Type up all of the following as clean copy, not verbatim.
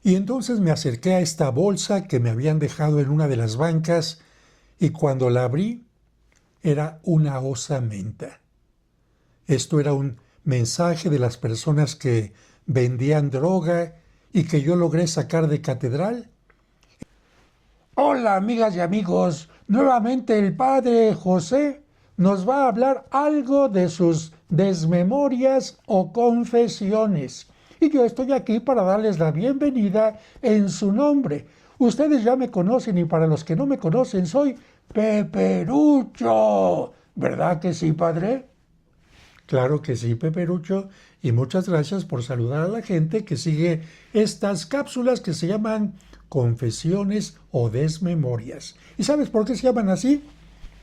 Y entonces me acerqué a esta bolsa que me habían dejado en una de las bancas y cuando la abrí era una osamenta. Esto era un mensaje de las personas que vendían droga y que yo logré sacar de catedral. Hola amigas y amigos, nuevamente el padre José nos va a hablar algo de sus desmemorias o confesiones. Y yo estoy aquí para darles la bienvenida en su nombre. Ustedes ya me conocen y para los que no me conocen soy Peperucho. ¿Verdad que sí, padre? Claro que sí, Peperucho, y muchas gracias por saludar a la gente que sigue estas cápsulas que se llaman confesiones o desmemorias. ¿Y sabes por qué se llaman así?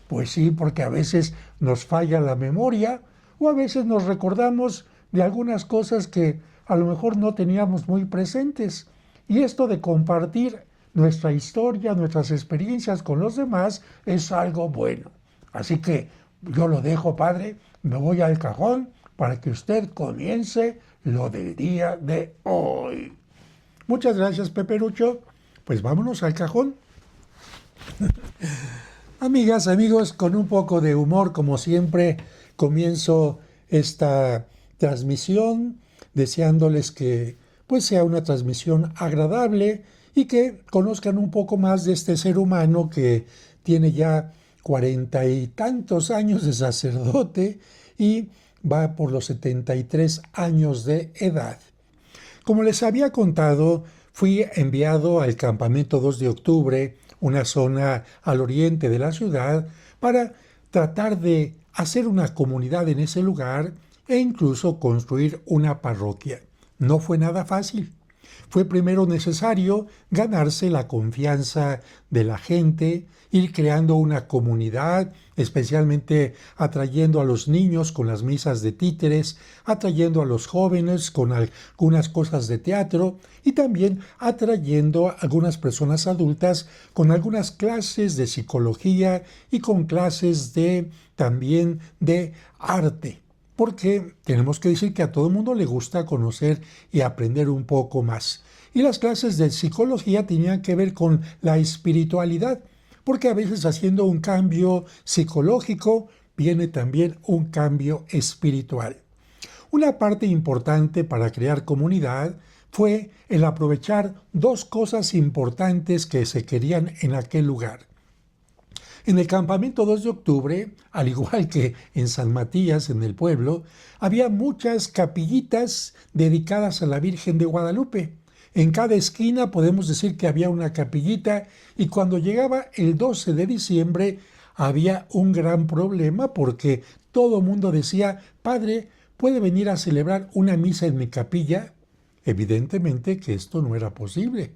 Pues sí, porque a veces nos falla la memoria o a veces nos recordamos de algunas cosas que a lo mejor no teníamos muy presentes. Y esto de compartir nuestra historia, nuestras experiencias con los demás es algo bueno. Así que yo lo dejo, padre, me voy al cajón para que usted comience lo del día de hoy. Muchas gracias, Peperucho. Pues vámonos al cajón. Amigas, amigos, con un poco de humor, como siempre, comienzo esta transmisión deseándoles que pues sea una transmisión agradable y que conozcan un poco más de este ser humano que tiene ya 40 y tantos años de sacerdote y va por los 73 años de edad. Como les había contado, fui enviado al campamento 2 de octubre, una zona al oriente de la ciudad, para tratar de hacer una comunidad en ese lugar e incluso construir una parroquia. No fue nada fácil. Fue primero necesario ganarse la confianza de la gente, ir creando una comunidad, especialmente atrayendo a los niños con las misas de títeres, atrayendo a los jóvenes con algunas cosas de teatro y también atrayendo a algunas personas adultas con algunas clases de psicología y con clases de también de arte. Porque tenemos que decir que a todo el mundo le gusta conocer y aprender un poco más. Y las clases de psicología tenían que ver con la espiritualidad, porque a veces haciendo un cambio psicológico viene también un cambio espiritual. Una parte importante para crear comunidad fue el aprovechar dos cosas importantes que se querían en aquel lugar. En el campamento 2 de octubre, al igual que en San Matías, en el pueblo, había muchas capillitas dedicadas a la Virgen de Guadalupe. En cada esquina podemos decir que había una capillita y cuando llegaba el 12 de diciembre había un gran problema porque todo el mundo decía, Padre, ¿puede venir a celebrar una misa en mi capilla? Evidentemente que esto no era posible.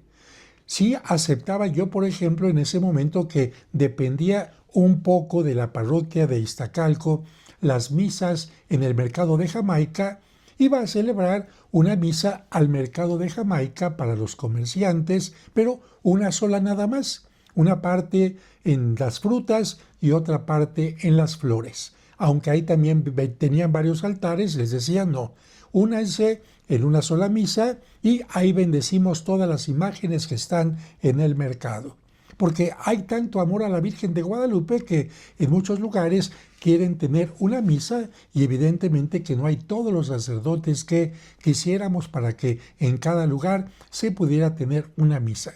Sí aceptaba yo, por ejemplo, en ese momento que dependía un poco de la parroquia de Iztacalco, las misas en el mercado de Jamaica, iba a celebrar una misa al mercado de Jamaica para los comerciantes, pero una sola nada más, una parte en las frutas y otra parte en las flores. Aunque ahí también tenían varios altares, les decía no, únanse en una sola misa y ahí bendecimos todas las imágenes que están en el mercado. Porque hay tanto amor a la Virgen de Guadalupe que en muchos lugares quieren tener una misa y evidentemente que no hay todos los sacerdotes que quisiéramos para que en cada lugar se pudiera tener una misa.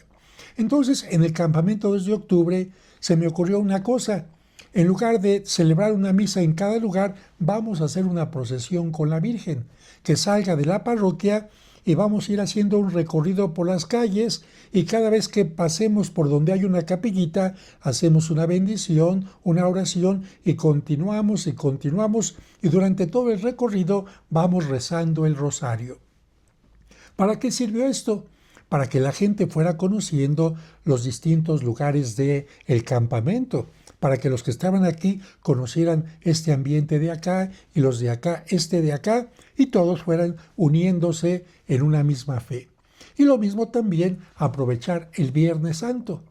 Entonces, en el campamento desde octubre se me ocurrió una cosa. En lugar de celebrar una misa en cada lugar, vamos a hacer una procesión con la Virgen, que salga de la parroquia y vamos a ir haciendo un recorrido por las calles y cada vez que pasemos por donde hay una capillita, hacemos una bendición, una oración y continuamos y durante todo el recorrido vamos rezando el rosario. ¿Para qué sirvió esto? Para que la gente fuera conociendo los distintos lugares del campamento, para que los que estaban aquí conocieran este ambiente de acá y los de acá, este de acá, y todos fueran uniéndose en una misma fe. Y lo mismo también aprovechar el Viernes Santo,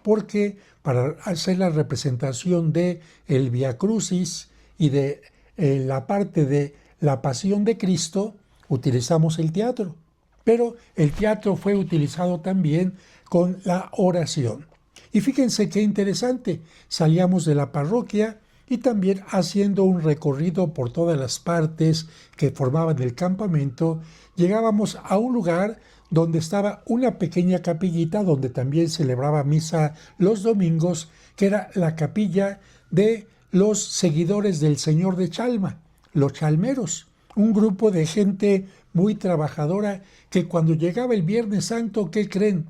porque para hacer la representación de el Vía Crucis y de la parte de la Pasión de Cristo, utilizamos el teatro. pero el teatro fue utilizado también con la oración. Y fíjense qué interesante, salíamos de la parroquia y también haciendo un recorrido por todas las partes que formaban el campamento, llegábamos a un lugar donde estaba una pequeña capillita donde también celebraba misa los domingos, que era la capilla de los seguidores del Señor de Chalma, los chalmeros, un grupo de gente muy trabajadora que cuando llegaba el Viernes Santo, ¿qué creen?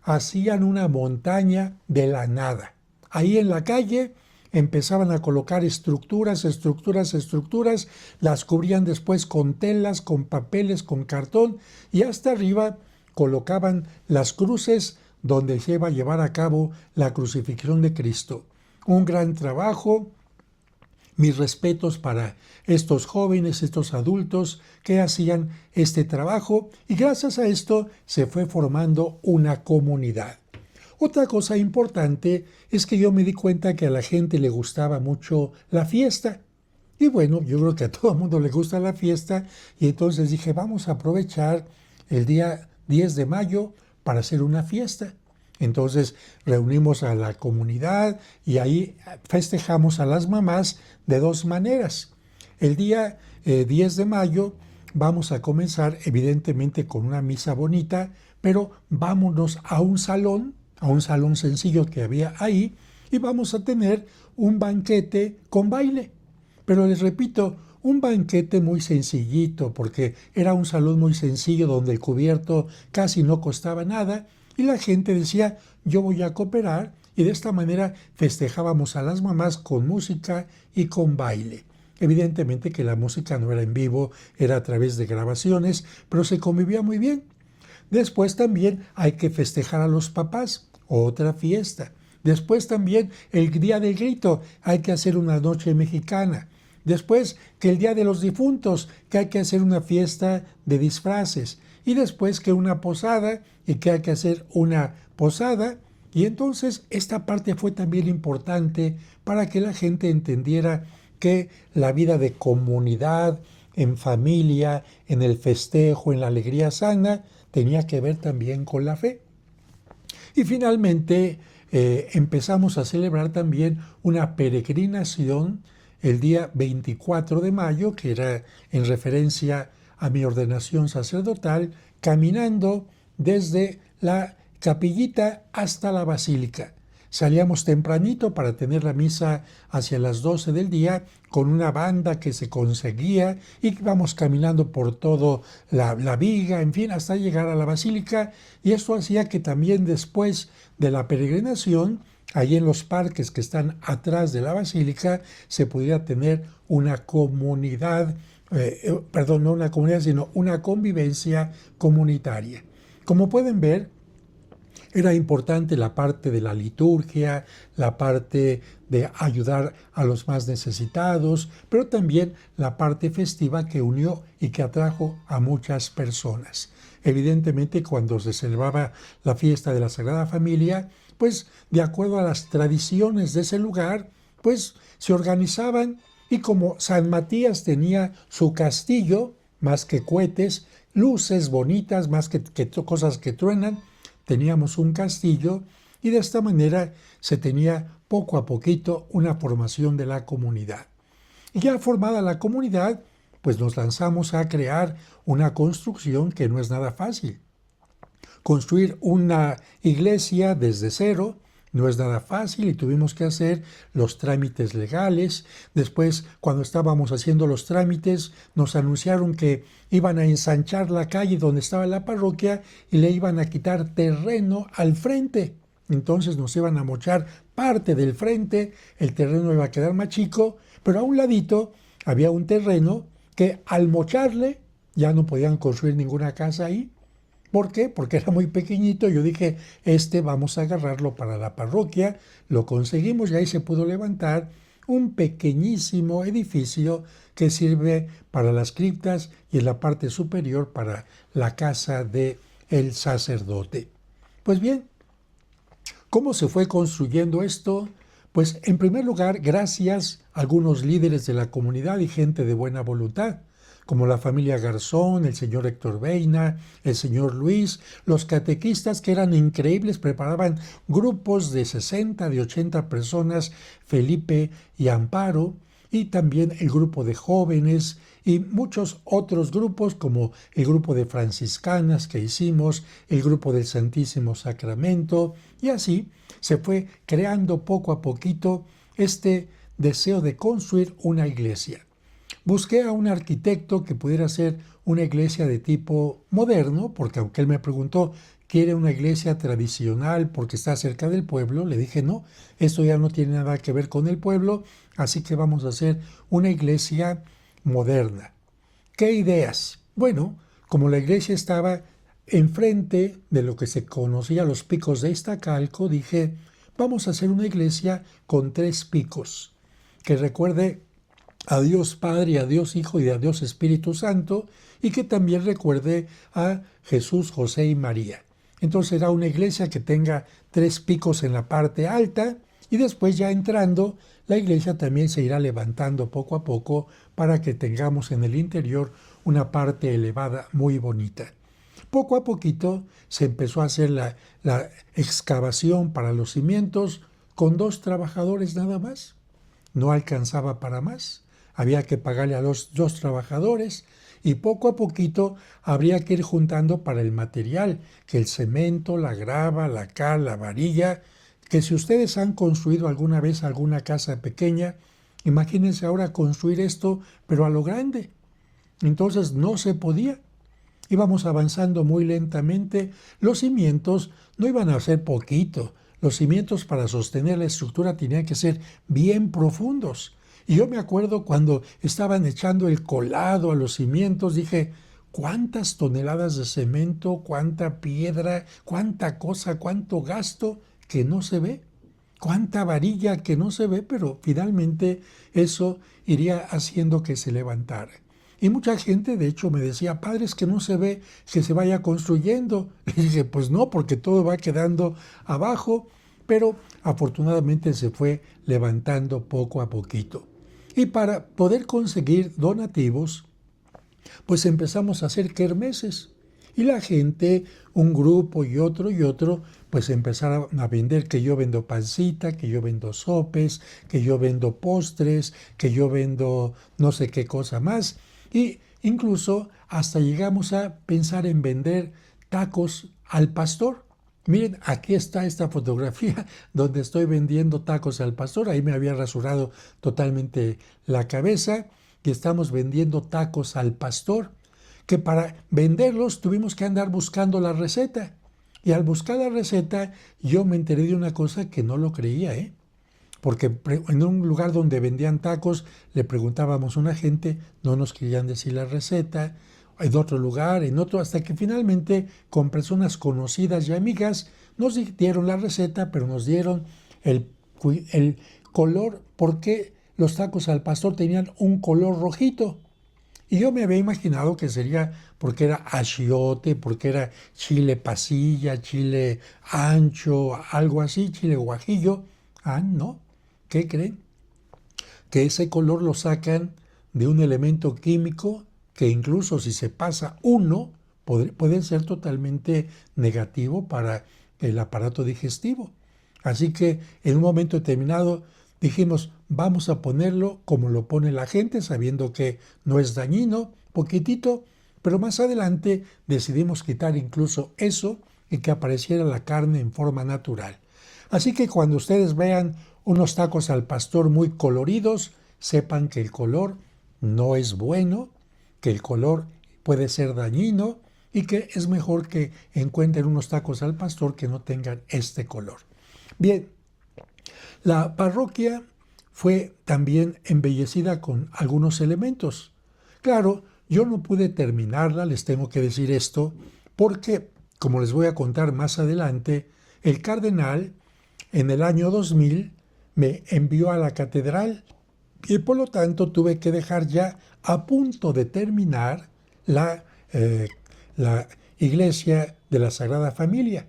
Hacían una montaña de la nada. Ahí en la calle empezaban a colocar estructuras, las cubrían después con telas, con papeles, con cartón y hasta arriba colocaban las cruces donde se iba a llevar a cabo la crucifixión de Cristo. Un gran trabajo. Mis respetos para estos jóvenes, estos adultos que hacían este trabajo y gracias a esto se fue formando una comunidad. Otra cosa importante es que yo me di cuenta que a la gente le gustaba mucho la fiesta. Y bueno, yo creo que a todo el mundo le gusta la fiesta y entonces dije, vamos a aprovechar el día 10 de mayo para hacer una fiesta. Entonces reunimos a la comunidad y ahí festejamos a las mamás de dos maneras. El día 10 de mayo vamos a comenzar evidentemente con una misa bonita, pero vámonos a un salón sencillo que había ahí y vamos a tener un banquete con baile. Pero les repito, un banquete muy sencillito porque era un salón muy sencillo donde el cubierto casi no costaba nada y la gente decía, yo voy a cooperar y de esta manera festejábamos a las mamás con música y con baile. Evidentemente que la música no era en vivo, era a través de grabaciones, pero se convivía muy bien. Después también hay que festejar a los papás, otra fiesta. Después también el Día del Grito, hay que hacer una noche mexicana. Después que el Día de los Difuntos, que hay que hacer una fiesta de disfraces. Y después que una posada y que hay que hacer una posada. Y entonces esta parte fue también importante para que la gente entendiera que la vida de comunidad, en familia, en el festejo, en la alegría sana, tenía que ver también con la fe. Y finalmente empezamos a celebrar también una peregrinación el día 24 de mayo, que era en referencia a mi ordenación sacerdotal, caminando desde la capillita hasta la basílica. Salíamos tempranito para tener la misa hacia las 12 del día con una banda que se conseguía y íbamos caminando por todo la viga, en fin, hasta llegar a la basílica y esto hacía que también después de la peregrinación, allí en los parques que están atrás de la basílica, se pudiera tener una comunidad, no una comunidad, sino una convivencia comunitaria. Como pueden ver, era importante la parte de la liturgia, la parte de ayudar a los más necesitados, pero también la parte festiva que unió y que atrajo a muchas personas. Evidentemente, cuando se celebraba la fiesta de la Sagrada Familia, pues de acuerdo a las tradiciones de ese lugar, pues se organizaban y como San Matías tenía su castillo, más que cohetes, luces bonitas, más que cosas que truenan, teníamos un castillo y de esta manera se tenía poco a poquito una formación de la comunidad. Y ya formada la comunidad, pues nos lanzamos a crear una construcción que no es nada fácil. Construir una iglesia desde cero no es nada fácil y tuvimos que hacer los trámites legales. Después, cuando estábamos haciendo los trámites, nos anunciaron que iban a ensanchar la calle donde estaba la parroquia y le iban a quitar terreno al frente. Entonces nos iban a mochar parte del frente, el terreno iba a quedar más chico, pero a un ladito había un terreno que al mocharle ya no podían construir ninguna casa ahí. ¿Por qué? Porque era muy pequeñito. Yo dije, vamos a agarrarlo para la parroquia. Lo conseguimos y ahí se pudo levantar un pequeñísimo edificio que sirve para las criptas y en la parte superior para la casa del sacerdote. Pues bien, ¿cómo se fue construyendo esto? Pues en primer lugar, gracias a algunos líderes de la comunidad y gente de buena voluntad, como la familia Garzón, el señor Héctor Beina, el señor Luis, los catequistas que eran increíbles, preparaban grupos de 60, de 80 personas, Felipe y Amparo, y también el grupo de jóvenes y muchos otros grupos como el grupo de franciscanas que hicimos, el grupo del Santísimo Sacramento, y así se fue creando poco a poquito este deseo de construir una iglesia. Busqué a un arquitecto que pudiera hacer una iglesia de tipo moderno, porque aunque él me preguntó, ¿quiere una iglesia tradicional porque está cerca del pueblo? Le dije, no, esto ya no tiene nada que ver con el pueblo, así que vamos a hacer una iglesia moderna. ¿Qué ideas? Bueno, como la iglesia estaba enfrente de lo que se conocía los picos de Iztacalco, dije, vamos a hacer una iglesia con 3 picos, que recuerde a Dios Padre, a Dios Hijo y a Dios Espíritu Santo, y que también recuerde a Jesús, José y María. Entonces será una iglesia que tenga 3 picos en la parte alta, y después ya entrando, la iglesia también se irá levantando poco a poco para que tengamos en el interior una parte elevada muy bonita. Poco a poquito se empezó a hacer la excavación para los cimientos con 2 trabajadores nada más. No alcanzaba para más. Había que pagarle a los 2 trabajadores y poco a poquito habría que ir juntando para el material, que el cemento, la grava, la cal, la varilla, que si ustedes han construido alguna vez alguna casa pequeña, imagínense ahora construir esto, pero a lo grande. Entonces no se podía. Íbamos avanzando muy lentamente. Los cimientos no iban a ser poquito. Los cimientos para sostener la estructura tenían que ser bien profundos. Y yo me acuerdo cuando estaban echando el colado a los cimientos, dije, ¿cuántas toneladas de cemento, cuánta piedra, cuánta cosa, cuánto gasto que no se ve? ¿Cuánta varilla que no se ve? Pero finalmente eso iría haciendo que se levantara. Y mucha gente, de hecho, me decía, padre, es que no se ve que se vaya construyendo. Y dije, pues no, porque todo va quedando abajo, pero afortunadamente se fue levantando poco a poquito. Y para poder conseguir donativos, pues empezamos a hacer kermeses. Y la gente, un grupo y otro, pues empezaron a vender que yo vendo pancita, que yo vendo sopes, que yo vendo postres, que yo vendo no sé qué cosa más. Y incluso hasta llegamos a pensar en vender tacos al pastor. Miren, aquí está esta fotografía donde estoy vendiendo tacos al pastor. Ahí me había rasurado totalmente la cabeza y estamos vendiendo tacos al pastor, que para venderlos tuvimos que andar buscando la receta. Y al buscar la receta yo me enteré de una cosa que no lo creía, porque en un lugar donde vendían tacos le preguntábamos a una gente, no nos querían decir la receta, en otro lugar, en otro, hasta que finalmente con personas conocidas y amigas nos dieron la receta, pero nos dieron el color, porque los tacos al pastor tenían un color rojito. Y yo me había imaginado que sería porque era achiote, porque era chile pasilla, chile ancho, algo así, chile guajillo. Ah, no. ¿Qué creen? Que ese color lo sacan de un elemento químico que incluso si se pasa uno, puede ser totalmente negativo para el aparato digestivo. Así que en un momento determinado dijimos, vamos a ponerlo como lo pone la gente, sabiendo que no es dañino, poquitito, pero más adelante decidimos quitar incluso eso y que apareciera la carne en forma natural. Así que cuando ustedes vean unos tacos al pastor muy coloridos, sepan que el color no es bueno, que el color puede ser dañino y que es mejor que encuentren unos tacos al pastor que no tengan este color. Bien, la parroquia fue también embellecida con algunos elementos. Claro, yo no pude terminarla, les tengo que decir esto, porque, como les voy a contar más adelante, el cardenal en el año 2000 me envió a la catedral y por lo tanto tuve que dejar ya a punto de terminar la iglesia de la Sagrada Familia.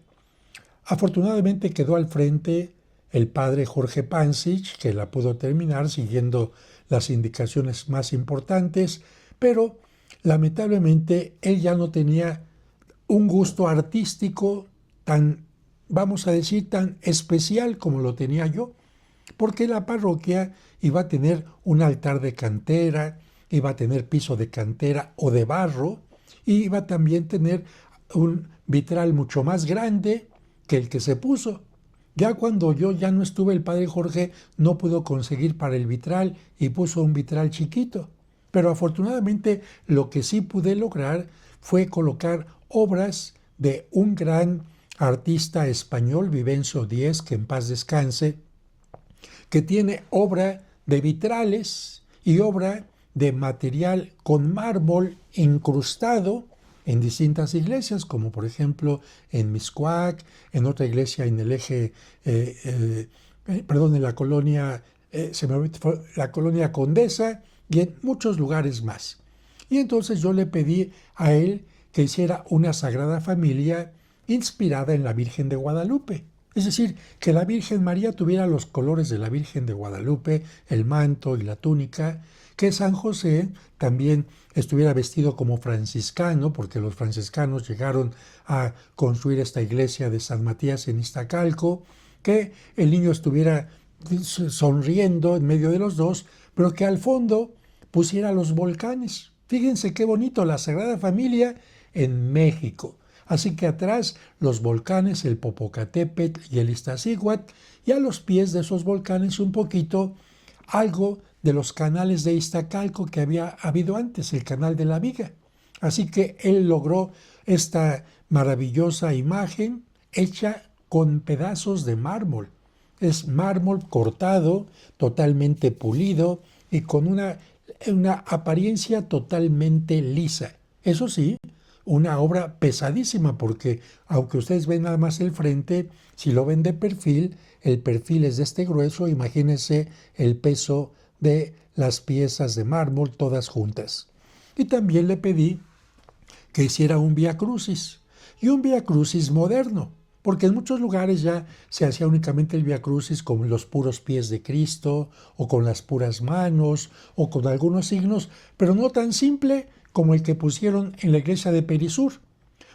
Afortunadamente quedó al frente el padre Jorge Pansich, que la pudo terminar siguiendo las indicaciones más importantes, pero lamentablemente él ya no tenía un gusto artístico tan, vamos a decir, tan especial como lo tenía yo, porque la parroquia iba a tener un altar de cantera, iba a tener piso de cantera o de barro, y iba a también tener un vitral mucho más grande que el que se puso. Ya cuando yo ya no estuve, el padre Jorge no pudo conseguir para el vitral y puso un vitral chiquito. Pero afortunadamente lo que sí pude lograr fue colocar obras de un gran artista español, Vivencio Díez, que en paz descanse, que tiene obra de vitrales y obra de material con mármol incrustado en distintas iglesias, como por ejemplo en Mixcoac, en otra iglesia en el eje, en la colonia, la colonia Condesa y en muchos lugares más. Y entonces yo le pedí a él que hiciera una Sagrada Familia inspirada en la Virgen de Guadalupe. Es decir, que la Virgen María tuviera los colores de la Virgen de Guadalupe, el manto y la túnica, que San José también estuviera vestido como franciscano, porque los franciscanos llegaron a construir esta iglesia de San Matías en Iztacalco, que el niño estuviera sonriendo en medio de los dos, pero que al fondo pusiera los volcanes. Fíjense qué bonito, la Sagrada Familia en México. Así que atrás los volcanes, el Popocatépetl y el Iztaccíhuatl, y a los pies de esos volcanes un poquito algo de los canales de Iztacalco que había habido antes, el canal de la Viga. Así que él logró esta maravillosa imagen hecha con pedazos de mármol. Es mármol cortado, totalmente pulido y con una apariencia totalmente lisa. Eso sí, una obra pesadísima porque aunque ustedes ven nada más el frente, si lo ven de perfil, el perfil es de este grueso, imagínense el peso de las piezas de mármol todas juntas. Y también le pedí que hiciera un Vía Crucis, y un Vía Crucis moderno, porque en muchos lugares ya se hacía únicamente el Vía Crucis con los puros pies de Cristo, o con las puras manos, o con algunos signos, pero no tan simple como el que pusieron en la iglesia de Perisur.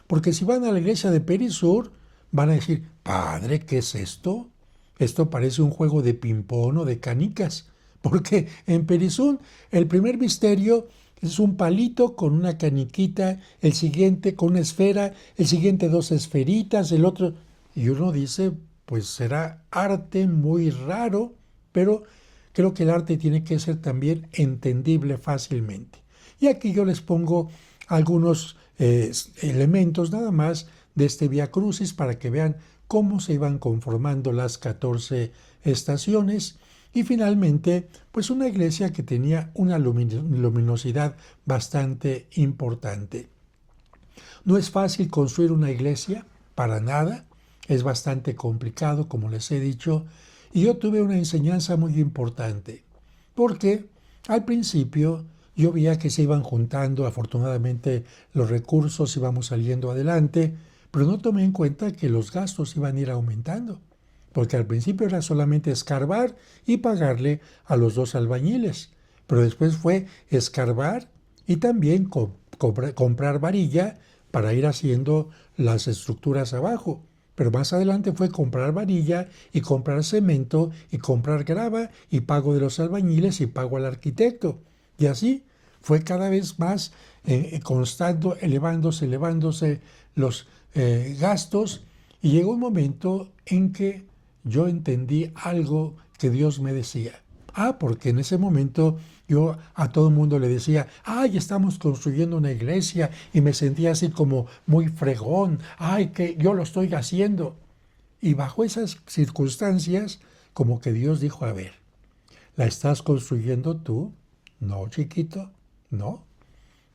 Porque si van a la iglesia de Perisur, van a decir, padre, ¿qué es esto? Esto parece un juego de ping-pong o de canicas. Porque en Perisur el primer misterio es un palito con una caniquita, el siguiente con una esfera, el siguiente dos esferitas, el otro... Y uno dice, pues será arte muy raro, pero creo que el arte tiene que ser también entendible fácilmente. Y aquí yo les pongo algunos elementos nada más de este Vía Crucis para que vean cómo se iban conformando las 14 estaciones. Y finalmente, pues una iglesia que tenía una luminosidad bastante importante. No es fácil construir una iglesia, para nada, es bastante complicado, como les he dicho, y yo tuve una enseñanza muy importante, porque al principio yo veía que se iban juntando, afortunadamente los recursos íbamos saliendo adelante, pero no tomé en cuenta que los gastos iban a ir aumentando, porque al principio era solamente escarbar y pagarle a los dos albañiles, pero después fue escarbar y también comprar varilla para ir haciendo las estructuras abajo. Pero más adelante fue comprar varilla y comprar cemento y comprar grava y pago de los albañiles y pago al arquitecto. Y así fue cada vez más constando, elevándose los gastos, y llegó un momento en que yo entendí algo que Dios me decía. Porque en ese momento yo a todo el mundo le decía, ay, estamos construyendo una iglesia, y me sentía así como muy fregón, ay, que yo lo estoy haciendo. Y bajo esas circunstancias, como que Dios dijo, a ver, ¿la estás construyendo tú? No, chiquito, no.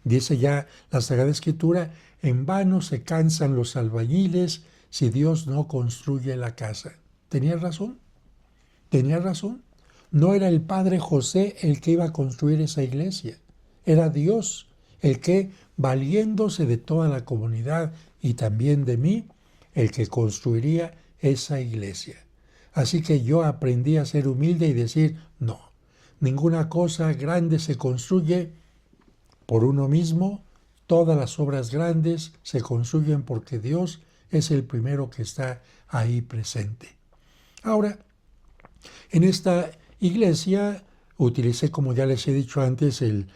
Dice ya la Sagrada Escritura, en vano se cansan los albañiles si Dios no construye la casa. ¿Tenía razón? ¿Tenía razón? No era el padre José el que iba a construir esa iglesia, era Dios el que, valiéndose de toda la comunidad y también de mí, el que construiría esa iglesia. Así que yo aprendí a ser humilde y decir, no, ninguna cosa grande se construye por uno mismo, Todas las obras grandes se construyen porque Dios es el primero que está ahí presente. Ahora, en esta iglesia utilicé, como ya les he dicho antes, el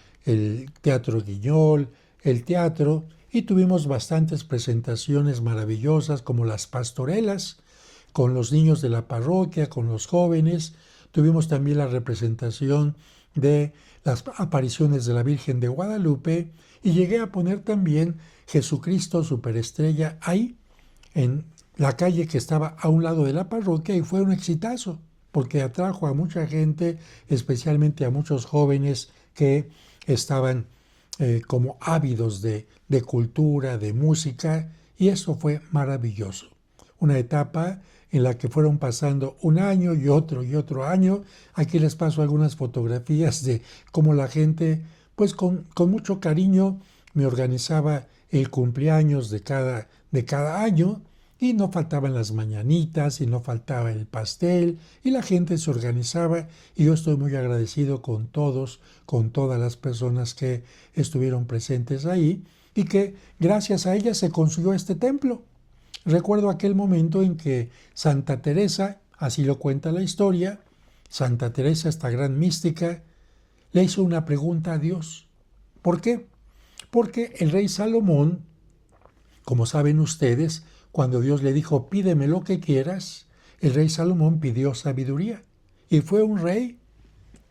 Teatro Guiñol, el teatro, y tuvimos bastantes presentaciones maravillosas como las pastorelas, con los niños de la parroquia, con los jóvenes. Tuvimos también la representación de las apariciones de la Virgen de Guadalupe y llegué a poner también Jesucristo Superestrella ahí, en la calle que estaba a un lado de la parroquia, y fue un exitazo porque atrajo a mucha gente, especialmente a muchos jóvenes que estaban como ávidos de cultura, de música, y eso fue maravilloso. Una etapa en la que fueron pasando un año y otro año. Aquí les paso algunas fotografías de cómo la gente, pues con mucho cariño, me organizaba el cumpleaños de cada año, y no faltaban las mañanitas y no faltaba el pastel, y la gente se organizaba, y yo estoy muy agradecido con todos, con todas las personas que estuvieron presentes ahí, y que gracias a ellas se construyó este templo. Recuerdo aquel momento en que Santa Teresa, así lo cuenta la historia, Santa Teresa, esta gran mística, le hizo una pregunta a Dios. ¿Por qué? Porque el rey Salomón, como saben ustedes, cuando Dios le dijo, pídeme lo que quieras, el rey Salomón pidió sabiduría. Y fue un rey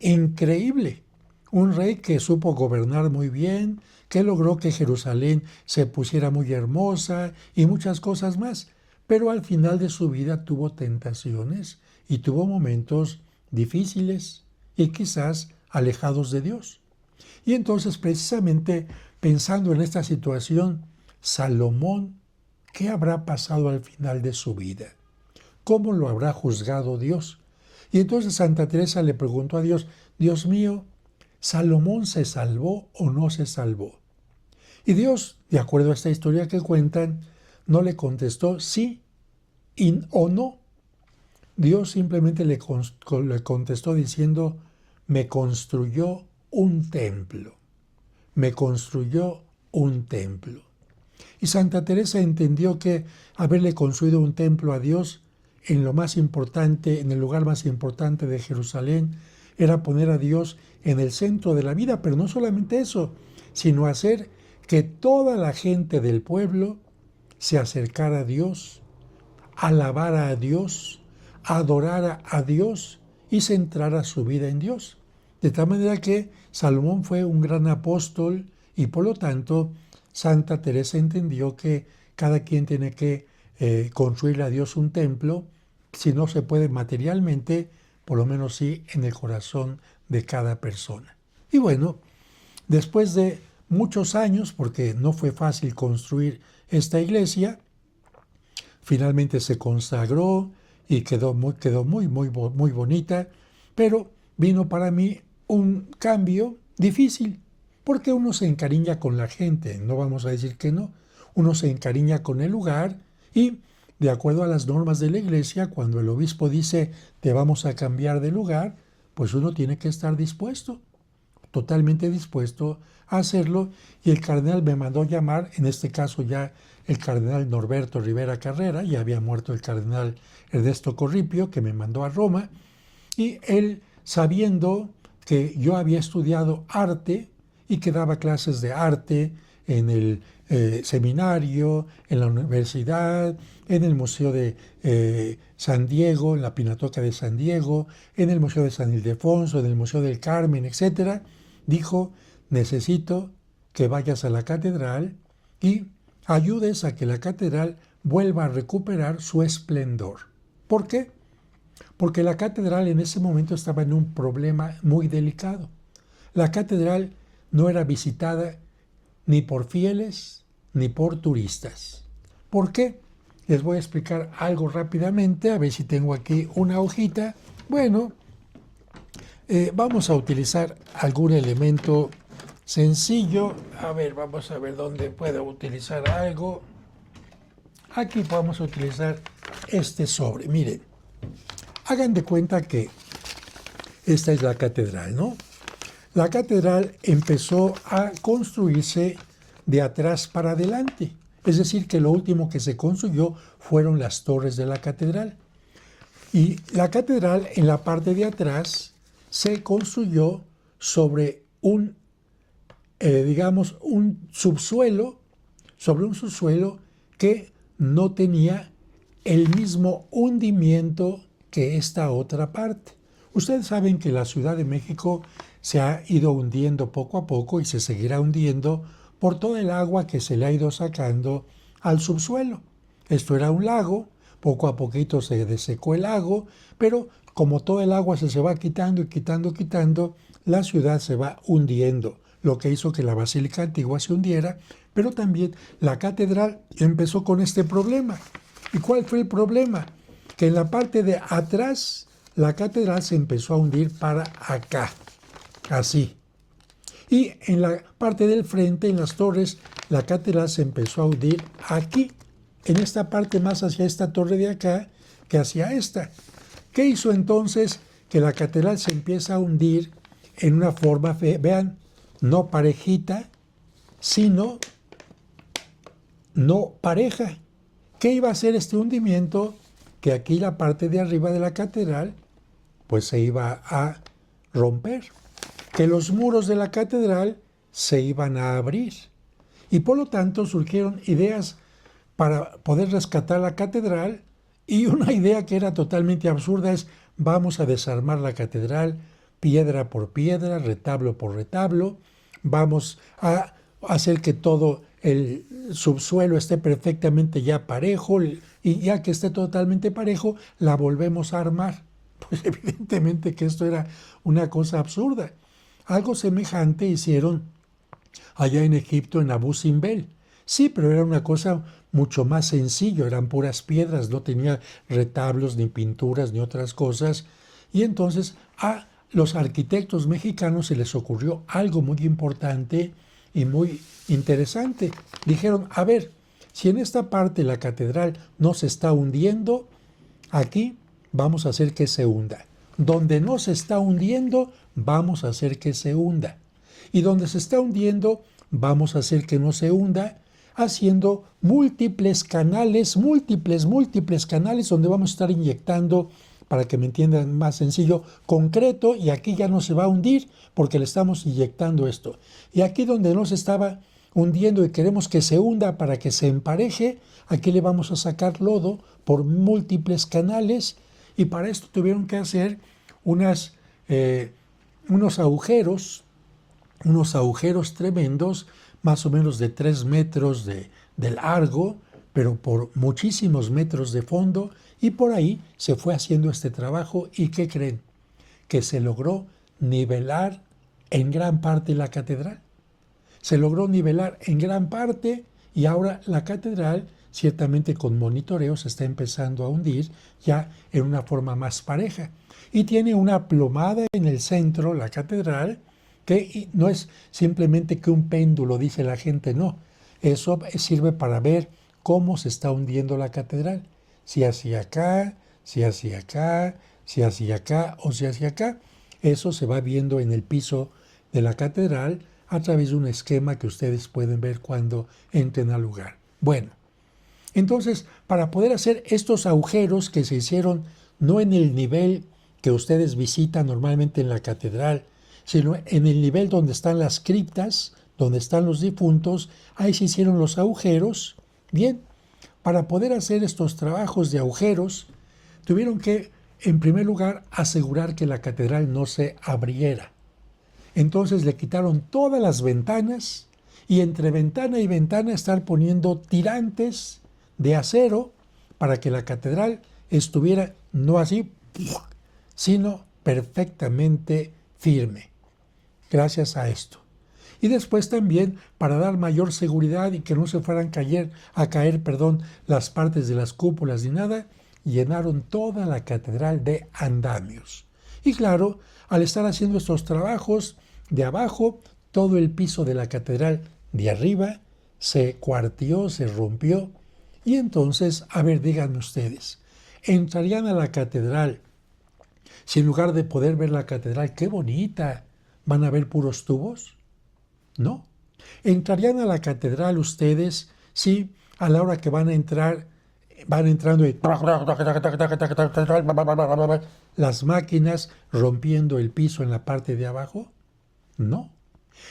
increíble, un rey que supo gobernar muy bien, que logró que Jerusalén se pusiera muy hermosa y muchas cosas más. Pero al final de su vida tuvo tentaciones y tuvo momentos difíciles y quizás alejados de Dios. Y entonces, precisamente pensando en esta situación, Salomón, ¿qué habrá pasado al final de su vida? ¿Cómo lo habrá juzgado Dios? Y entonces Santa Teresa le preguntó a Dios, Dios mío, ¿Salomón se salvó o no se salvó? Y Dios, de acuerdo a esta historia que cuentan, no le contestó sí o no. Dios simplemente le contestó diciendo, me construyó un templo. Me construyó un templo. Y Santa Teresa entendió que haberle construido un templo a Dios en lo más importante, en el lugar más importante de Jerusalén, era poner a Dios en el centro de la vida, pero no solamente eso, sino hacer que toda la gente del pueblo se acercara a Dios, alabara a Dios, adorara a Dios y centrara su vida en Dios. De tal manera que Salomón fue un gran apóstol y por lo tanto Santa Teresa entendió que cada quien tiene que construirle a Dios un templo, si no se puede materialmente, por lo menos sí en el corazón de cada persona. Y bueno, después de muchos años, porque no fue fácil construir esta iglesia, finalmente se consagró y quedó muy bonita, pero vino para mí un cambio difícil, porque uno se encariña con la gente, no vamos a decir que no, uno se encariña con el lugar y, de acuerdo a las normas de la iglesia, cuando el obispo dice te vamos a cambiar de lugar, pues uno tiene que estar dispuesto, totalmente dispuesto a hacerlo, y el cardenal me mandó llamar, en este caso ya el cardenal Norberto Rivera Carrera, ya había muerto el cardenal Ernesto Corripio, que me mandó a Roma, y él, sabiendo que yo había estudiado arte y que daba clases de arte en el seminario, en la universidad, en el Museo de San Diego, en la Pinatoca de San Diego, en el Museo de San Ildefonso, en el Museo del Carmen, etc., dijo, necesito que vayas a la catedral y ayudes a que la catedral vuelva a recuperar su esplendor. ¿Por qué? Porque la catedral en ese momento estaba en un problema muy delicado. La catedral no era visitada ni por fieles ni por turistas. ¿Por qué? Les voy a explicar algo rápidamente, a ver si tengo aquí una hojita. Bueno, vamos a utilizar algún elemento sencillo. A ver, vamos a ver dónde puedo utilizar algo. Aquí vamos a utilizar este sobre. Miren, hagan de cuenta que esta es la catedral, ¿no? La catedral empezó a construirse de atrás para adelante. Es decir, que lo último que se construyó fueron las torres de la catedral. Y la catedral en la parte de atrás se construyó sobre un subsuelo, que no tenía el mismo hundimiento que esta otra parte. Ustedes saben que la Ciudad de México se ha ido hundiendo poco a poco y se seguirá hundiendo por todo el agua que se le ha ido sacando al subsuelo. Esto era un lago, poco a poquito se desecó el lago, pero como todo el agua se va quitando y quitando, la ciudad se va hundiendo, lo que hizo que la Basílica Antigua se hundiera, pero también la catedral empezó con este problema. ¿Y cuál fue el problema? Que en la parte de atrás la catedral se empezó a hundir para acá, así. Y en la parte del frente, en las torres, la catedral se empezó a hundir aquí, en esta parte más hacia esta torre de acá que hacia esta. ¿Qué hizo entonces que la catedral se empieza a hundir en una forma, vean, no parejita, sino no pareja? ¿Qué iba a hacer este hundimiento? Que aquí la parte de arriba de la catedral pues se iba a romper, que los muros de la catedral se iban a abrir y por lo tanto surgieron ideas para poder rescatar la catedral, y una idea que era totalmente absurda es: vamos a desarmar la catedral piedra por piedra, retablo por retablo, vamos a hacer que todo el subsuelo esté perfectamente ya parejo, y ya que esté totalmente parejo, la volvemos a armar. Pues evidentemente que esto era una cosa absurda. Algo semejante hicieron allá en Egipto, en Abu Simbel. Sí, pero era una cosa mucho más sencillo, eran puras piedras, no tenía retablos, ni pinturas, ni otras cosas. Y entonces a los arquitectos mexicanos se les ocurrió algo muy importante y muy interesante. Dijeron: a ver, si en esta parte la catedral no se está hundiendo, aquí vamos a hacer que se hunda. Donde no se está hundiendo, vamos a hacer que se hunda. Y donde se está hundiendo, vamos a hacer que no se hunda, haciendo múltiples canales donde vamos a estar inyectando, para que me entiendan más sencillo, concreto, y aquí ya no se va a hundir porque le estamos inyectando esto. Y aquí donde no se estaba hundiendo y queremos que se hunda para que se empareje, aquí le vamos a sacar lodo por múltiples canales, y para esto tuvieron que hacer unos agujeros tremendos, más o menos de 3 metros de largo, pero por muchísimos metros de fondo, y por ahí se fue haciendo este trabajo. ¿Y qué creen? Que se logró nivelar en gran parte la catedral. Se logró nivelar en gran parte, y ahora la catedral, ciertamente con monitoreo, se está empezando a hundir ya en una forma más pareja. Y tiene una plomada en el centro, la catedral, que no es simplemente que un péndulo, dice la gente, no. Eso sirve para ver cómo se está hundiendo la catedral. Si hacia acá, si hacia acá, si hacia acá o si hacia acá. Eso se va viendo en el piso de la catedral a través de un esquema que ustedes pueden ver cuando entren al lugar. Bueno, entonces, para poder hacer estos agujeros que se hicieron no en el nivel que ustedes visitan normalmente en la catedral, sino en el nivel donde están las criptas, donde están los difuntos, ahí se hicieron los agujeros. Bien, para poder hacer estos trabajos de agujeros, tuvieron que, en primer lugar, asegurar que la catedral no se abriera. Entonces le quitaron todas las ventanas, y entre ventana y ventana estar poniendo tirantes de acero para que la catedral estuviera no así, sino perfectamente firme. Gracias a esto. Y después también, para dar mayor seguridad y que no se fueran a caer las partes de las cúpulas ni nada, llenaron toda la catedral de andamios. Y claro, al estar haciendo estos trabajos de abajo, todo el piso de la catedral de arriba se cuarteó, se rompió. Y entonces, a ver, díganme ustedes, ¿entrarían a la catedral si en lugar de poder ver la catedral, qué bonita, van a ver puros tubos? No. ¿Entrarían a la catedral ustedes si a la hora que van a entrar, van entrando y las máquinas rompiendo el piso en la parte de abajo? No.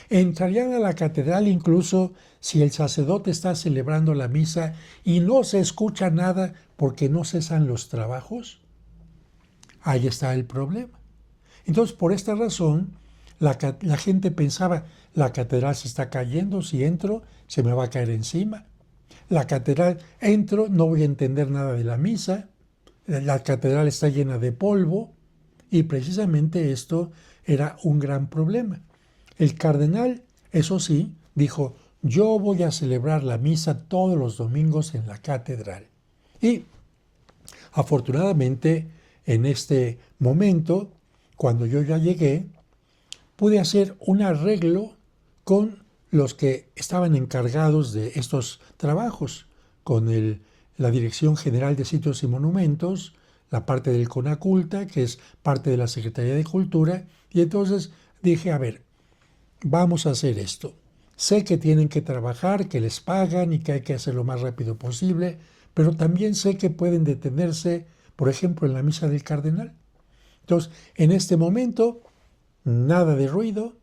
¿Entrarían a la catedral incluso si el sacerdote está celebrando la misa y no se escucha nada porque no cesan los trabajos? Ahí está el problema. Entonces, por esta razón, la gente pensaba, la catedral se está cayendo, si entro, se me va a caer encima. La catedral, entro, no voy a entender nada de la misa, la catedral está llena de polvo, y precisamente esto era un gran problema. El cardenal, eso sí, dijo, yo voy a celebrar la misa todos los domingos en la catedral. Y afortunadamente, en este momento, cuando yo ya llegué, pude hacer un arreglo con los que estaban encargados de estos trabajos, con la Dirección General de Sitios y Monumentos, la parte del CONACULTA, que es parte de la Secretaría de Cultura, y entonces dije, a ver, vamos a hacer esto. Sé que tienen que trabajar, que les pagan y que hay que hacer lo más rápido posible, pero también sé que pueden detenerse, por ejemplo, en la misa del cardenal. Entonces, en este momento, nada de ruido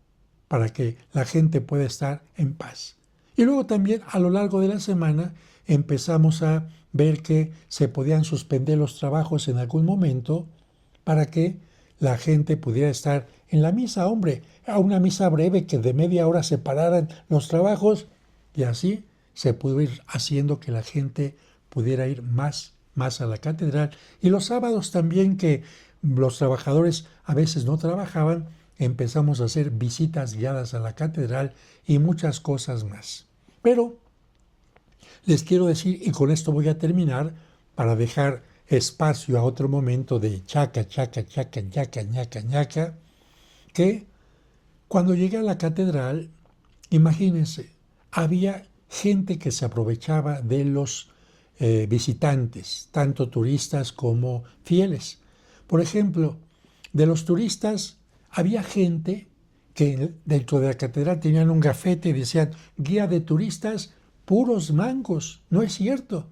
para que la gente pueda estar en paz. Y luego también a lo largo de la semana empezamos a ver que se podían suspender los trabajos en algún momento para que la gente pudiera estar en la misa. Hombre, a una misa breve que de media hora se pararan los trabajos y así se pudo ir haciendo que la gente pudiera ir más a la catedral. Y los sábados también, que los trabajadores a veces no trabajaban, empezamos a hacer visitas guiadas a la catedral y muchas cosas más. Pero les quiero decir, y con esto voy a terminar, para dejar espacio a otro momento de chaca, chaca, chaca, ñaca, ñaca, ñaca, que cuando llegué a la catedral, imagínense, había gente que se aprovechaba de los visitantes, tanto turistas como fieles. Por ejemplo, de los turistas había gente que dentro de la catedral tenían un gafete y decían, guía de turistas, puros mangos. No es cierto.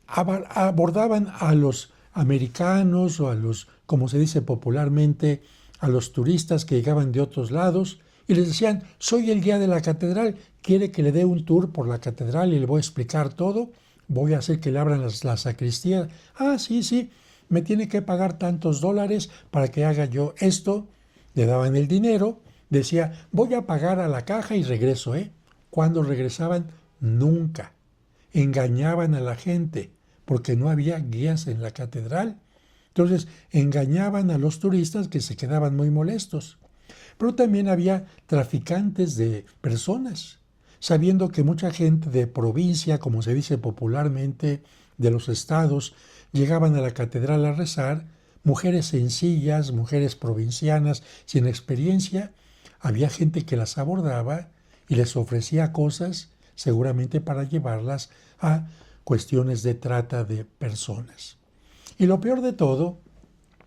Abordaban a los americanos o a los, como se dice popularmente, a los turistas que llegaban de otros lados y les decían, soy el guía de la catedral, quiere que le dé un tour por la catedral y le voy a explicar todo, voy a hacer que le abran la sacristía. Ah, sí, me tiene que pagar tantos dólares para que haga yo esto. Le daban el dinero, decía, voy a pagar a la caja y regreso, ¿eh? Cuando regresaban, nunca. Engañaban a la gente porque no había guías en la catedral. Entonces engañaban a los turistas que se quedaban muy molestos. Pero también había traficantes de personas, sabiendo que mucha gente de provincia, como se dice popularmente, de los estados, llegaban a la catedral a rezar, mujeres sencillas, mujeres provincianas, sin experiencia, había gente que las abordaba y les ofrecía cosas, seguramente para llevarlas a cuestiones de trata de personas. Y lo peor de todo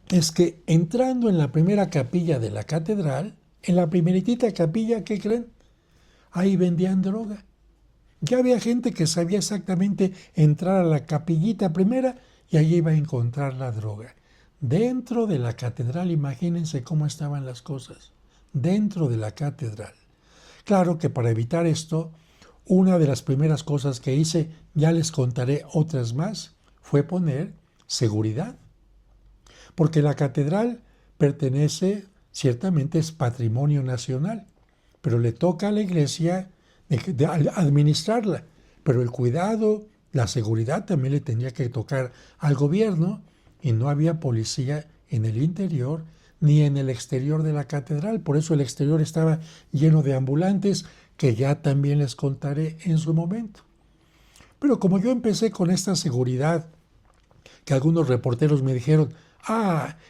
es que entrando en la primera capilla de la catedral, en la primeritita capilla, ¿qué creen? Ahí vendían droga. Ya había gente que sabía exactamente entrar a la capillita primera y allí iba a encontrar la droga. Dentro de la catedral, imagínense cómo estaban las cosas. Dentro de la catedral. Claro que para evitar esto, una de las primeras cosas que hice, ya les contaré otras más, fue poner seguridad. Porque la catedral pertenece, ciertamente es patrimonio nacional, pero le toca a la iglesia de administrarla. Pero el cuidado, la seguridad también le tendría que tocar al gobierno y no había policía en el interior ni en el exterior de la catedral. Por eso el exterior estaba lleno de ambulantes, que ya también les contaré en su momento. Pero como yo empecé con esta seguridad, que algunos reporteros me dijeron,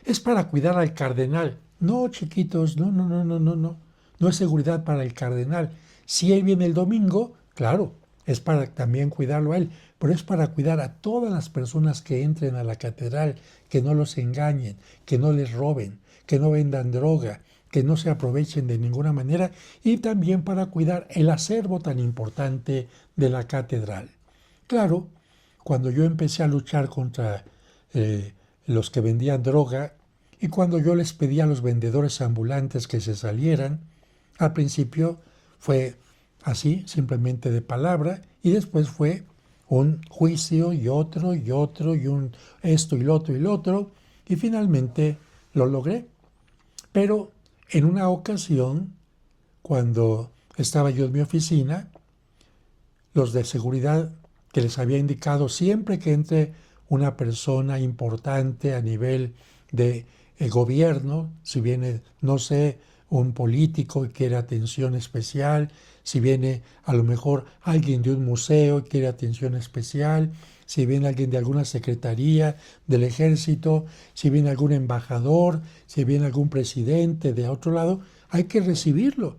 es para cuidar al cardenal. No, chiquitos, no. No es seguridad para el cardenal. Si él viene el domingo, claro, es para también cuidarlo a él, pero es para cuidar a todas las personas que entren a la catedral, que no los engañen, que no les roben, que no vendan droga, que no se aprovechen de ninguna manera y también para cuidar el acervo tan importante de la catedral. Claro, cuando yo empecé a luchar contra los que vendían droga y cuando yo les pedí a los vendedores ambulantes que se salieran, al principio fue así, simplemente de palabra, y después fue un juicio y otro y otro y un esto y lo otro y lo otro, y finalmente lo logré. Pero en una ocasión, cuando estaba yo en mi oficina, los de seguridad que les había indicado siempre que entre una persona importante a nivel de gobierno, si viene, no sé, un político y quiere atención especial, si viene a lo mejor alguien de un museo y quiere atención especial, si viene alguien de alguna secretaría del ejército, si viene algún embajador, si viene algún presidente de otro lado, hay que recibirlo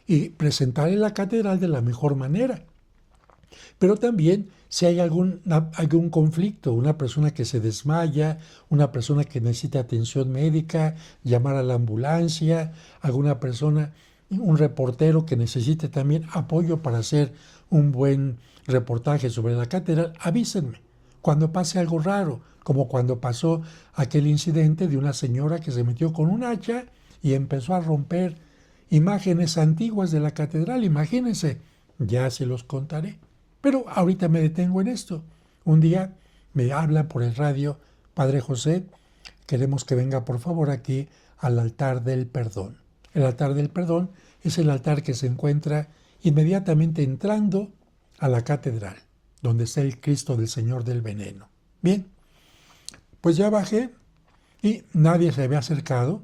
y presentar en la catedral de la mejor manera. Pero también si hay algún conflicto, una persona que se desmaya, una persona que necesita atención médica, llamar a la ambulancia, alguna persona, un reportero que necesite también apoyo para hacer un buen reportaje sobre la catedral, avísenme. Cuando pase algo raro, como cuando pasó aquel incidente de una señora que se metió con un hacha y empezó a romper imágenes antiguas de la catedral, imagínense, ya se los contaré. Pero ahorita me detengo en esto. Un día me habla por el radio, Padre José, queremos que venga por favor aquí al altar del perdón. El altar del perdón es el altar que se encuentra inmediatamente entrando a la catedral, donde está el Cristo del Señor del Veneno. Bien, pues ya bajé y nadie se había acercado,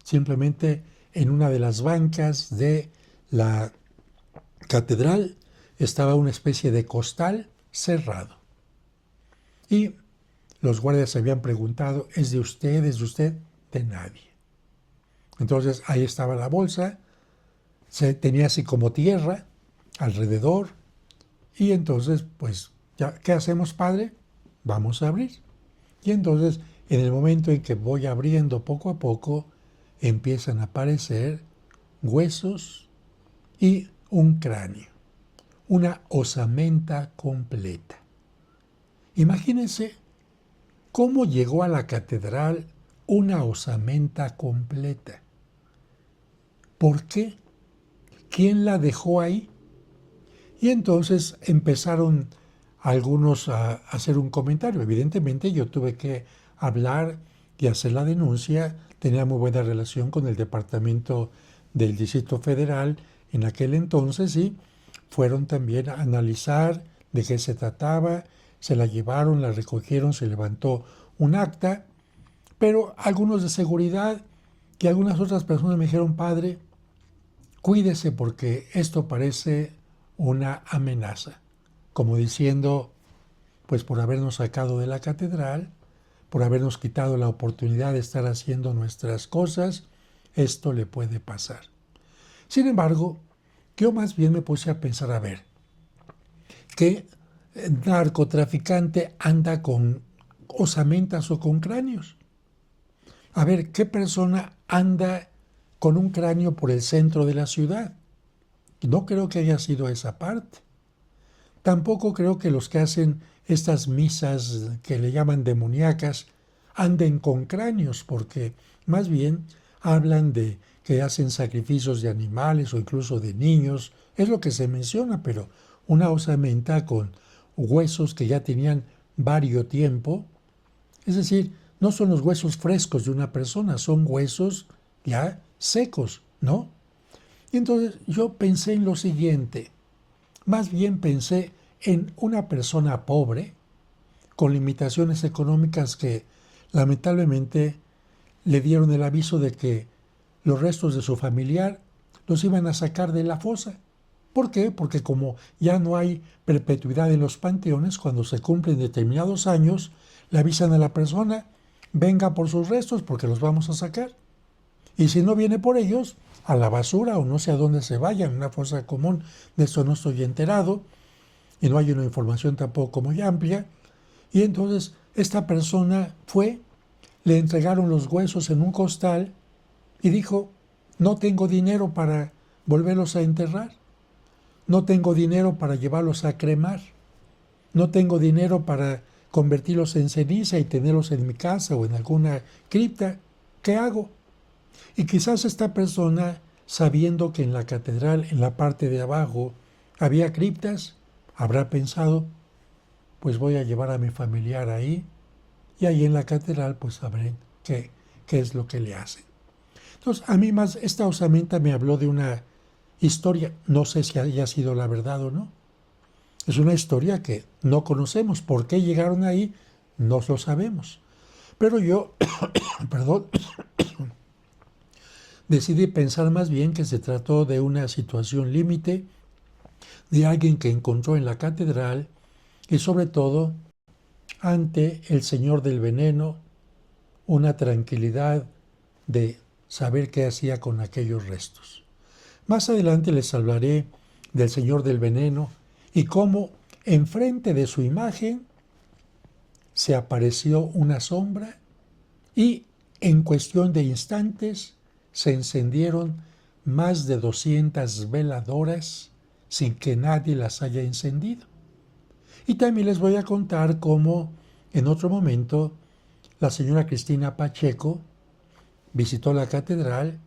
simplemente en una de las bancas de la catedral estaba una especie de costal cerrado. Y los guardias se habían preguntado, ¿es de usted? ¿Es de usted? De nadie. Entonces ahí estaba la bolsa, se tenía así como tierra alrededor, y entonces, pues, ya, ¿qué hacemos, padre? Vamos a abrir. Y entonces, en el momento en que voy abriendo poco a poco, empiezan a aparecer huesos y un cráneo, una osamenta completa. Imagínense cómo llegó a la catedral una osamenta completa. ¿Por qué? ¿Quién la dejó ahí? Y entonces empezaron algunos a hacer un comentario. Evidentemente yo tuve que hablar y hacer la denuncia. Tenía muy buena relación con el departamento del Distrito Federal en aquel entonces y fueron también a analizar de qué se trataba. Se la llevaron, la recogieron, se levantó un acta, pero algunos de seguridad y algunas otras personas me dijeron, padre, cuídese porque esto parece una amenaza, como diciendo, pues por habernos sacado de la catedral, por habernos quitado la oportunidad de estar haciendo nuestras cosas, esto le puede pasar. Sin embargo, yo más bien me puse a pensar, a ver, ¿qué narcotraficante anda con osamentas o con cráneos? A ver, ¿qué persona anda con un cráneo por el centro de la ciudad? No creo que haya sido esa parte. Tampoco creo que los que hacen estas misas que le llaman demoníacas anden con cráneos, porque más bien hablan de que hacen sacrificios de animales o incluso de niños. Es lo que se menciona, pero una osamenta con huesos que ya tenían varios tiempo, es decir, no son los huesos frescos de una persona, son huesos ya secos, ¿no? Y entonces yo pensé en lo siguiente, más bien pensé en una persona pobre, con limitaciones económicas que lamentablemente le dieron el aviso de que los restos de su familiar los iban a sacar de la fosa. ¿Por qué? Porque como ya no hay perpetuidad en los panteones, cuando se cumplen determinados años, le avisan a la persona, venga por sus restos porque los vamos a sacar. Y si no viene por ellos, a la basura o no sé a dónde se vayan, una fosa común, de esto no estoy enterado, y no hay una información tampoco muy amplia. Y entonces esta persona fue, le entregaron los huesos en un costal y dijo, No tengo dinero para volverlos a enterrar. No tengo dinero para llevarlos a cremar. No tengo dinero para convertirlos en ceniza y tenerlos en mi casa o en alguna cripta. ¿Qué hago? Y quizás esta persona, sabiendo que en la catedral, en la parte de abajo, había criptas, habrá pensado, pues voy a llevar a mi familiar ahí y ahí en la catedral pues sabré qué es lo que le hacen. Entonces, a mí más, esta osamenta me habló de una historia, no sé si haya sido la verdad o no. Es una historia que no conocemos. ¿Por qué llegaron ahí? No lo sabemos. Pero yo, perdón, decidí pensar más bien que se trató de una situación límite de alguien que encontró en la catedral y sobre todo ante el Señor del Veneno una tranquilidad de saber qué hacía con aquellos restos. Más adelante les hablaré del Señor del Veneno y cómo enfrente de su imagen se apareció una sombra y en cuestión de instantes se encendieron más de 200 veladoras sin que nadie las haya encendido. Y también les voy a contar cómo en otro momento la señora Cristina Pacheco visitó la catedral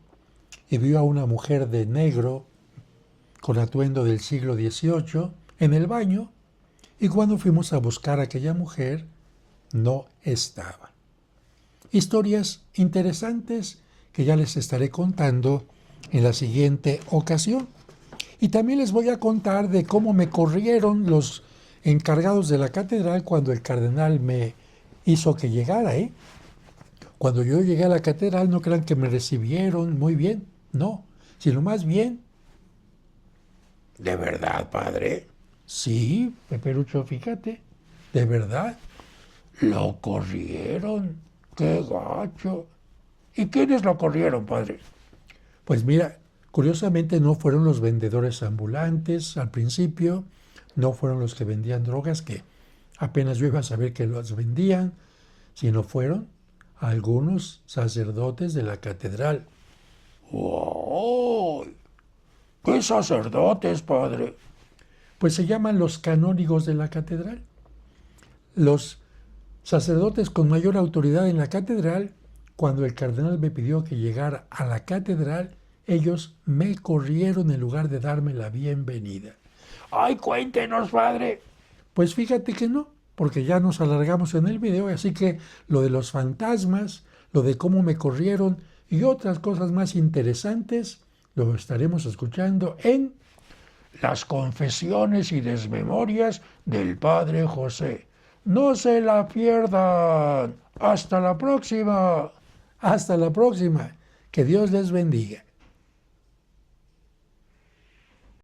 y vio a una mujer de negro con atuendo del siglo XVIII en el baño, y cuando fuimos a buscar a aquella mujer no estaba. Historias interesantes que ya les estaré contando en la siguiente ocasión. Y también les voy a contar de cómo me corrieron los encargados de la catedral cuando el cardenal me hizo que llegara. Cuando yo llegué a la catedral, no crean que me recibieron muy bien, no, sino más bien. ¿De verdad, padre? Sí, Peperucho, fíjate, de verdad. Lo corrieron, qué gacho. ¿Y quiénes lo corrieron, padre? Pues mira, curiosamente no fueron los vendedores ambulantes al principio, no fueron los que vendían drogas, que apenas yo iba a saber que los vendían, sino fueron algunos sacerdotes de la catedral. ¡Wow! ¿Qué sacerdotes, padre? Pues se llaman los canónigos de la catedral. Los sacerdotes con mayor autoridad en la catedral, cuando el cardenal me pidió que llegara a la catedral, ellos me corrieron en lugar de darme la bienvenida. ¡Ay, cuéntenos, padre! Pues fíjate que no, porque ya nos alargamos en el video, así que lo de los fantasmas, lo de cómo me corrieron y otras cosas más interesantes, lo estaremos escuchando en Las Confesiones y Desmemorias del Padre José. No se la pierdan. Hasta la próxima. Hasta la próxima. Que Dios les bendiga.